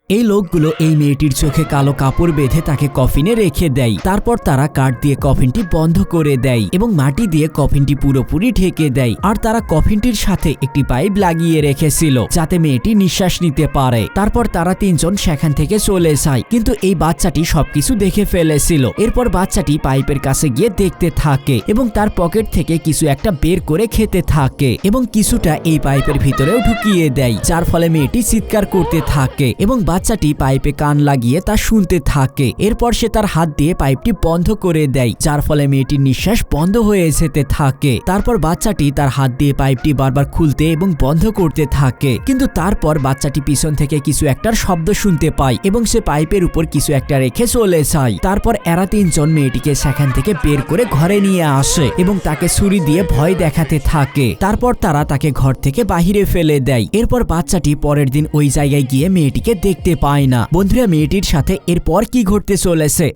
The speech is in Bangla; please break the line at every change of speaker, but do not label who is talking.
এই লোকগুলো এই মেয়েটির চোখে কালো কাপড় বেঁধে তাকে কফিনে রেখে দেয়। তারপর তারা কাঠ দিয়ে কফিনটি বন্ধ করে দেয় এবং মাটি দিয়ে কফিনটি পুরোপুরি ঢেকে দেয়। আর তারা কফিনটির সাথে একটি পাইপ লাগিয়ে রেখেছিল যাতে মেয়েটি নিঃশ্বাস নিতে পারে। তারপর তারা তিনজন সেখান থেকে চলে যায়, কিন্তু এই বাচ্চাটি সবকিছু দেখে ফেলেছিল। এরপর বাচ্চাটি পাইপের কাছে গিয়ে দেখতে থাকে এবং তার পকেট থেকে কিছু একটা বের করে খেতে থাকে এবং কিছুটা এই পাইপের ভিতরেও ঢুকিয়ে দেয়, যার ফলে মেয়েটি চিৎকার করতে থাকে এবং বাচ্চাটি পাইপে কান লাগিয়ে তা শুনতে থাকে। এরপর সে তার হাত দিয়ে পাইপটি বন্ধ করে দেয়, যার ফলে মেয়েটির নিঃশ্বাস বন্ধ হয়ে যেতে থাকে। তারপর বাচ্চাটি তার হাত দিয়ে পাইপটি বারবার খুলতে এবং বন্ধ করতে থাকে, কিন্তু তারপর বাচ্চাটি পিছন থেকে কিছু একটার শব্দ শুনতে পায় এবং সে পাইপের উপর কিছু একটা রেখে চলে যায়। তারপর এরা তিনজন মেয়েটিকে সেখান থেকে বের করে ঘরে নিয়ে আসে এবং তাকে ছুরি দিয়ে ভয় দেখাতে থাকে। তারপর তারা তাকে ঘর থেকে বাহিরে ফেলে দেয়। এরপর বাচ্চাটি পরের দিন ওই জায়গায় গিয়ে মেয়েটিকে দেখতে পায় না। বন্ধুরা, মেয়েটির সাথে এরপর কি ঘটতে চলেছে